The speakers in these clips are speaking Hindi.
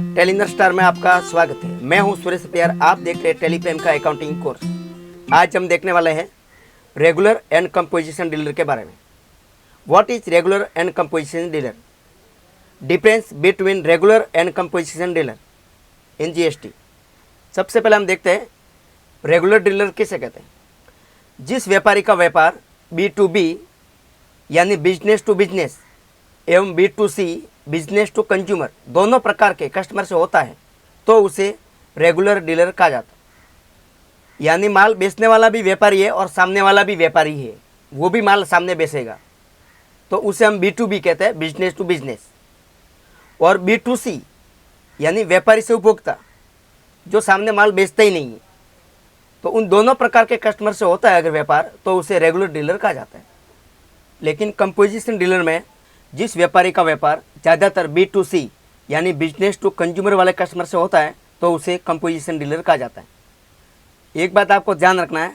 टेलीनर स्टार में आपका स्वागत है। मैं हूं सुरेश प्यार। आप देख रहे हैं टेलीपेम का अकाउंटिंग कोर्स। आज हम देखने वाले हैं रेगुलर एंड कंपोजिशन डीलर के बारे में। What is regular and composition dealer, difference between regular and composition dealer in GST. सबसे पहले हम देखते हैं रेगुलर डीलर किसे कहते हैं। जिस व्यापारी का व्यापार B2B यानी बिजनेस टू बिजनेस एवं B2C बिजनेस टू कंज्यूमर दोनों प्रकार के कस्टमर से होता है तो उसे रेगुलर डीलर कहा जाता है। यानी माल बेचने वाला भी व्यापारी है और सामने वाला भी व्यापारी है, वो भी माल सामने बेचेगा तो उसे हम B2B कहते हैं, बिजनेस टू बिजनेस। और B2C यानी व्यापारी से उपभोक्ता, जो सामने माल बेचता ही नहीं है, तो उन दोनों प्रकार के कस्टमर से होता है अगर व्यापार, तो उसे रेगुलर डीलर कहा जाता है। लेकिन कंपोजिशन डीलर में जिस व्यापारी का व्यापार ज़्यादातर B2C यानी बिजनेस टू कंज्यूमर वाले कस्टमर से होता है तो उसे कंपोजिशन डीलर कहा जाता है। एक बात आपको ध्यान रखना है,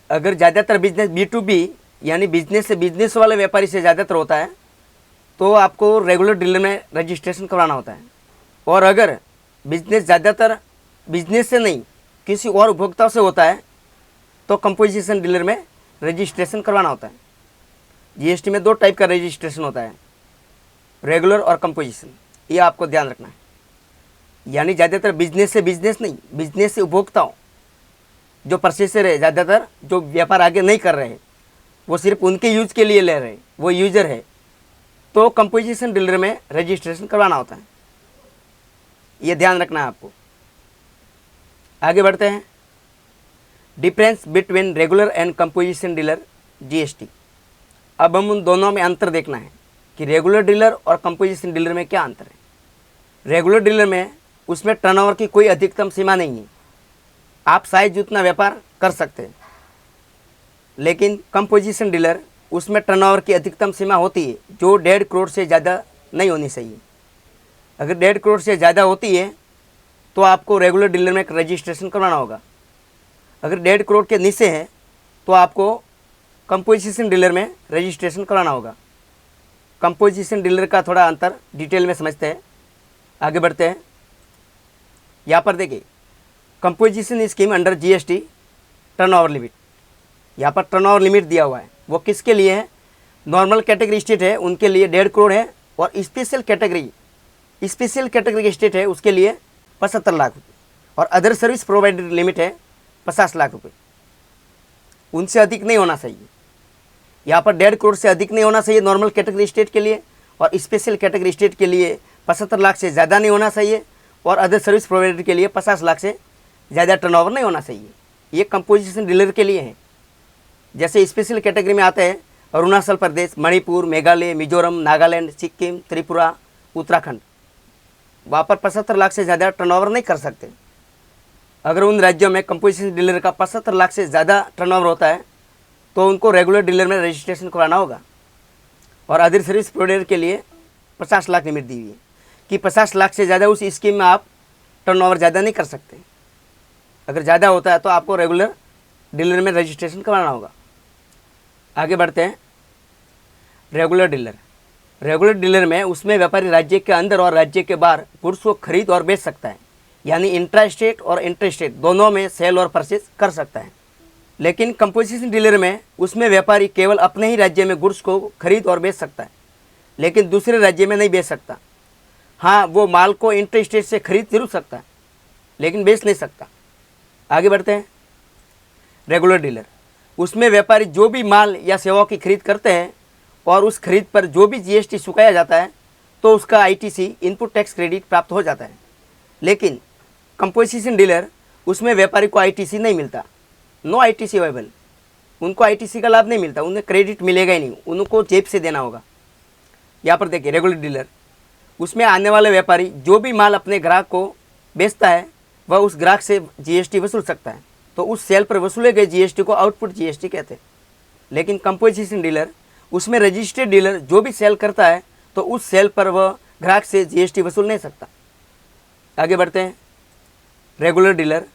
अगर ज़्यादातर बिजनेस B2B यानी बिजनेस से बिजनेस वाले व्यापारी से ज़्यादातर होता है तो आपको रेगुलर डीलर में रजिस्ट्रेशन करवाना होता है। और अगर बिजनेस ज़्यादातर बिजनेस से नहीं किसी और उपभोक्ता से होता है तो कंपोजिशन डीलर में रजिस्ट्रेशन करवाना होता है। जीएसटी में दो टाइप का रजिस्ट्रेशन होता है, रेगुलर और कंपोजिशन, ये आपको ध्यान रखना है। यानी ज़्यादातर बिजनेस से बिजनेस नहीं, बिजनेस से उपभोक्ताओं, जो प्रोसेसर है ज़्यादातर जो व्यापार आगे नहीं कर रहे हैं, वो सिर्फ उनके यूज के लिए ले रहे हैं, वो यूजर है, तो कंपोजिशन डीलर में रजिस्ट्रेशन करवाना होता है। ये ध्यान रखना है आपको। आगे बढ़ते हैं, difference between regular and composition dealer GST. अब हम उन दोनों में अंतर देखना है कि रेगुलर डीलर और कंपोजिशन डीलर में क्या अंतर है। रेगुलर डीलर में उसमें टर्नओवर की कोई अधिकतम सीमा नहीं है, आप साइज जितना व्यापार कर सकते हैं। लेकिन कंपोजिशन डीलर उसमें टर्नओवर की अधिकतम सीमा होती है जो 1.5 करोड़ से ज़्यादा नहीं होनी चाहिए। अगर 1.5 करोड़ से ज़्यादा होती है तो आपको रेगुलर डीलर में एक रजिस्ट्रेशन करवाना होगा। अगर 1.5 करोड़ के नीचे है तो आपको कंपोजिशन डीलर में रजिस्ट्रेशन कराना होगा। कंपोजिशन डीलर का थोड़ा अंतर डिटेल में समझते हैं। आगे बढ़ते हैं। यहाँ पर देखिए, composition scheme under GST turnover limit, यहाँ पर टर्नओवर लिमिट दिया हुआ है। वो किसके लिए है? नॉर्मल कैटेगरी स्टेट है उनके लिए 1.5 करोड़ है, और स्पेशल कैटेगरी स्टेट है उसके लिए 75 लाख रुपये, और अदर सर्विस प्रोवाइडर लिमिट है 50 लाख रुपये। उनसे अधिक नहीं होना चाहिए। यहाँ पर 1.5 करोड़ से अधिक नहीं होना चाहिए नॉर्मल कैटेगरी स्टेट के लिए, और स्पेशल कैटेगरी स्टेट के लिए 75 लाख से ज़्यादा नहीं होना चाहिए, और अदर सर्विस प्रोवाइडर के लिए 50 लाख से ज़्यादा टर्नओवर नहीं होना चाहिए। ये कंपोजिशन डीलर के लिए है। जैसे स्पेशल कैटेगरी में आते हैं अरुणाचल प्रदेश, मणिपुर, मेघालय, मिजोरम, नागालैंड, सिक्किम, त्रिपुरा, उत्तराखंड, वहाँ पर 75 लाख से ज़्यादा टर्नओवर नहीं कर सकते। अगर उन राज्यों में कंपोजिशन डीलर का 75 लाख से ज़्यादा टर्नओवर होता है तो उनको रेगुलर डीलर में रजिस्ट्रेशन कराना होगा। और अदर सर्विस प्रोवाइडर के लिए 50 लाख लिमिट दी हुई है कि 50 लाख से ज़्यादा उस स्कीम में आप टर्नओवर ज़्यादा नहीं कर सकते। अगर ज़्यादा होता है तो आपको रेगुलर डीलर में रजिस्ट्रेशन कराना होगा। आगे बढ़ते हैं। रेगुलर डीलर में उसमें व्यापारी राज्य के अंदर और राज्य के बाहर गुड्स को खरीद और बेच सकता है, यानी इंट्रा स्टेट और इंटर स्टेट दोनों में सेल और परचेज कर सकता है। लेकिन कंपोजिशन डीलर में उसमें व्यापारी केवल अपने ही राज्य में गुड्स को खरीद और बेच सकता है, लेकिन दूसरे राज्य में नहीं बेच सकता। हाँ, वो माल को इंटर स्टेट से खरीद जरूर सकता है लेकिन बेच नहीं सकता। आगे बढ़ते हैं। रेगुलर डीलर उसमें व्यापारी जो भी माल या सेवाओं की खरीद करते हैं और उस खरीद पर जो भी जीएसटी चुकाया जाता है तो उसका आईटीसी इनपुट टैक्स क्रेडिट प्राप्त हो जाता है। लेकिन कंपोजिशन डीलर उसमें व्यापारी को आईटीसी नहीं मिलता, नो आईटीसी अवेलेबल, उनको आईटीसी का लाभ नहीं मिलता, उन्हें क्रेडिट मिलेगा ही नहीं, उनको जेब से देना होगा। यहाँ पर देखिए, रेगुलर डीलर उसमें आने वाले व्यापारी जो भी माल अपने ग्राहक को बेचता है वह उस ग्राहक से जीएसटी वसूल सकता है, तो उस सेल पर वसूले गए जीएसटी को आउटपुट जीएसटी कहते हैं। लेकिन कंपोजिशन डीलर उसमें रजिस्टर्ड डीलर जो भी सेल करता है तो उस सेल पर वह ग्राहक से जीएसटी वसूल नहीं सकता। आगे बढ़ते हैं। रेगुलर डीलर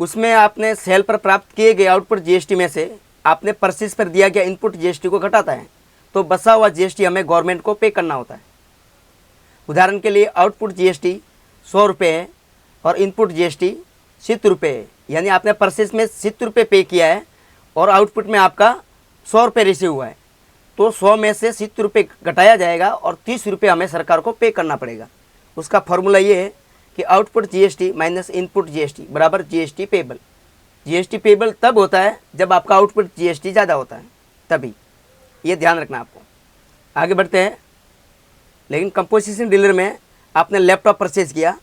उसमें आपने सेल पर प्राप्त किए गए आउटपुट जीएसटी में से आपने परचेज पर दिया गया इनपुट जीएसटी को घटाता है, तो बचा हुआ जीएसटी हमें गवर्नमेंट को पे करना होता है। उदाहरण के लिए आउटपुट जीएसटी ₹100 है और इनपुट GST ₹70 है, यानी आपने परचेज में ₹70 पे किया है और आउटपुट में आपका ₹100 रिसीव हुआ है, तो 100 में से ₹70 घटाया जाएगा और ₹30 हमें सरकार को पे करना पड़ेगा। उसका फॉर्मूला ये है कि output GST minus input GST बराबर GST पेबल। GST पेबल तब होता है जब आपका आउटपुट GST ज़्यादा होता है, तभी, ये ध्यान रखना आपको। आगे बढ़ते हैं। लेकिन कंपोजिशन डीलर में आपने लैपटॉप परचेज किया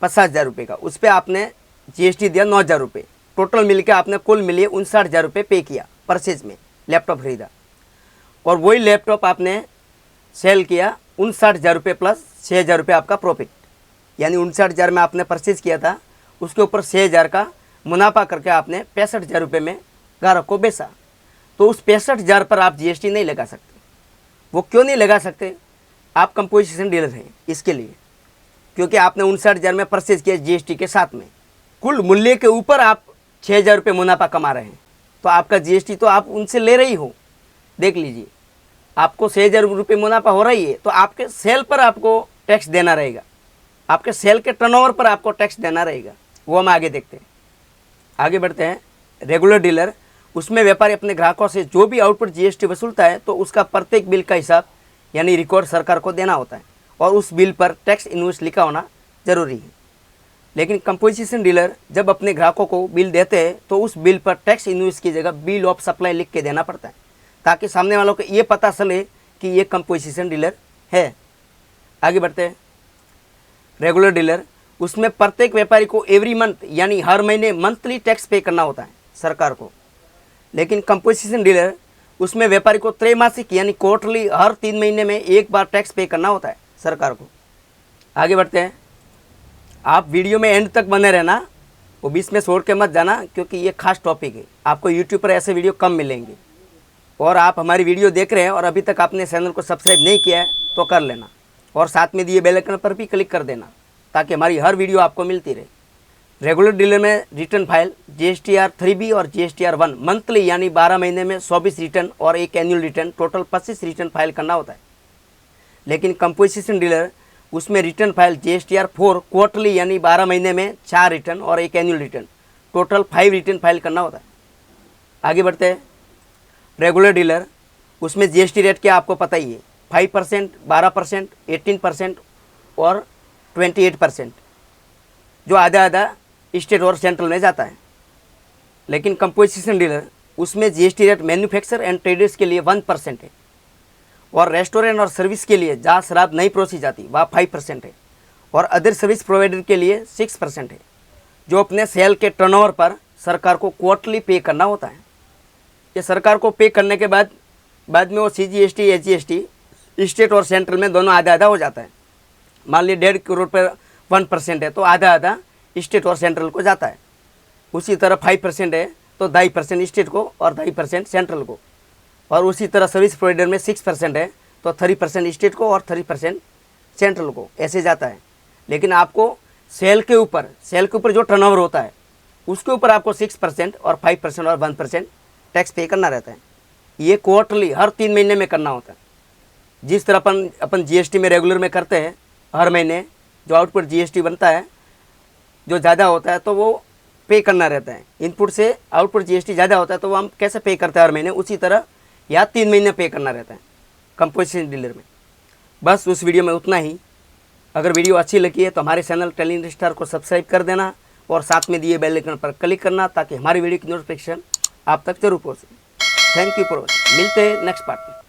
₹50,000 का, उस पर आपने GST दिया ₹9,000, टोटल मिलकर आपने कुल मिलिए ₹59,000 पे किया परचेज में, लैपटॉप खरीदा। और वही लैपटॉप आपने सेल किया ₹59,000 प्लस ₹6,000 आपका प्रॉफिट, यानी 59,000 में आपने परचेज किया था, उसके ऊपर 6,000 का मुनाफा करके आपने ₹65,000 में ग्राहक को बेचा। तो उस 65,000 पर आप GST नहीं लगा सकते। वो क्यों नहीं लगा सकते? आप कंपोजिशन डीलर हैं इसके लिए, क्योंकि आपने 59,000 में परचेज किया GST के साथ में, कुल मूल्य के ऊपर आप ₹6,000 मुनाफा कमा रहे हैं, तो आपका GST तो आप उनसे ले रही हो। देख लीजिए, आपको ₹6,000 मुनाफा हो रही है, तो आपके सेल पर आपको टैक्स देना रहेगा, आपके सेल के टर्नओवर पर आपको टैक्स देना रहेगा। वो हम आगे देखते हैं। आगे बढ़ते हैं। रेगुलर डीलर, उसमें व्यापारी अपने ग्राहकों से जो भी आउटपुट GST वसूलता है तो उसका प्रत्येक बिल का हिसाब यानी रिकॉर्ड सरकार को देना होता है और उस बिल पर टैक्स इनवॉइस लिखा होना जरूरी है। लेकिन कंपोजिशन डीलर जब अपने ग्राहकों को बिल देते हैं तो उस बिल पर टैक्स इनवॉइस की जगह बिल ऑफ सप्लाई लिख के देना पड़ता है, ताकि सामने वालों को ये पता चले कि ये कंपोजिशन डीलर है। आगे बढ़ते हैं। रेगुलर डीलर, उसमें प्रत्येक व्यापारी को एवरी मंथ यानी हर महीने मंथली टैक्स पे करना होता है सरकार को। लेकिन कंपोजिशन डीलर, उसमें व्यापारी को त्रैमासिक यानी क्वार्टरली हर 3 महीने में एक बार टैक्स पे करना होता है सरकार को। आगे बढ़ते हैं। आप वीडियो में एंड तक बने रहना, वो बीच में छोड़ के मत जाना, क्योंकि ये खास टॉपिक है। आपको यूट्यूब पर ऐसे वीडियो कम मिलेंगे। और आप हमारी वीडियो देख रहे हैं और अभी तक आपने चैनल को सब्सक्राइब नहीं किया है तो कर लेना, और साथ में दिए बेल आइकन पर भी क्लिक कर देना, ताकि हमारी हर वीडियो आपको मिलती रहे। रेगुलर डीलर में रिटर्न फाइल GSTR 3B और GSTR 1 मंथली यानी 12 महीने में 24 रिटर्न और एक annual return, total 25 return file करना होता है। लेकिन कंपोजिशन डीलर, उसमें रिटर्न फाइल GSTR 4 क्वार्टरली यानी 12 महीने में 4 रिटर्न और एक annual return, total 5 return file करना होता है। आगे बढ़ते हैं। रेगुलर डीलर, उसमें GST रेट क्या आपको पता ही है, 5%, 12%, 18% और 28%, जो आधा आधा स्टेट और सेंट्रल में जाता है। लेकिन कंपोजिशन डीलर, उसमें GST rate manufacture and traders के लिए 1% है, और रेस्टोरेंट और सर्विस के लिए जहाँ शराब नहीं परोसी जाती वहाँ 5% है, और अदर सर्विस प्रोवाइडर के लिए 6% है, जो अपने सेल के टर्नओवर पर सरकार को क्वार्टरली पे करना होता है। ये सरकार को पे करने के बाद में वो CGST SGST स्टेट और सेंट्रल में दोनों आधा आधा हो जाता है। मान लीजिए 1.5 करोड़ पर 1% है तो आधा आधा स्टेट और सेंट्रल को जाता है। उसी तरह 5% है तो 2.5% स्टेट को और 2.5% सेंट्रल को, और उसी तरह सर्विस प्रोवाइडर में 6% है तो 3% स्टेट को और 3% सेंट्रल को, ऐसे जाता है। लेकिन आपको सेल के ऊपर जो टर्नओवर होता है उसके ऊपर आपको 6% और 5% और 1% टैक्स पे करना रहता है। ये क्वार्टरली हर 3 महीने में करना होता है। जिस तरह अपन GST में रेगुलर में करते हैं, हर महीने जो आउटपुट GST बनता है जो ज़्यादा होता है तो वो पे करना रहता है। इनपुट से आउटपुट GST ज़्यादा होता है तो वो हम कैसे पे करते हैं हर महीने, उसी तरह या 3 महीने पे करना रहता है कंपोजिशन डीलर में। बस उस वीडियो में उतना ही। अगर वीडियो अच्छी लगी है तो हमारे चैनल टेली इन्वेस्टर को सब्सक्राइब कर देना और साथ में दिए बेल आइकन पर क्लिक करना, ताकि हमारी वीडियो की नोटिफिकेशन आप तक जरूर पहुँचे। Thank you for watching. मिलते हैं नेक्स्ट पार्ट में।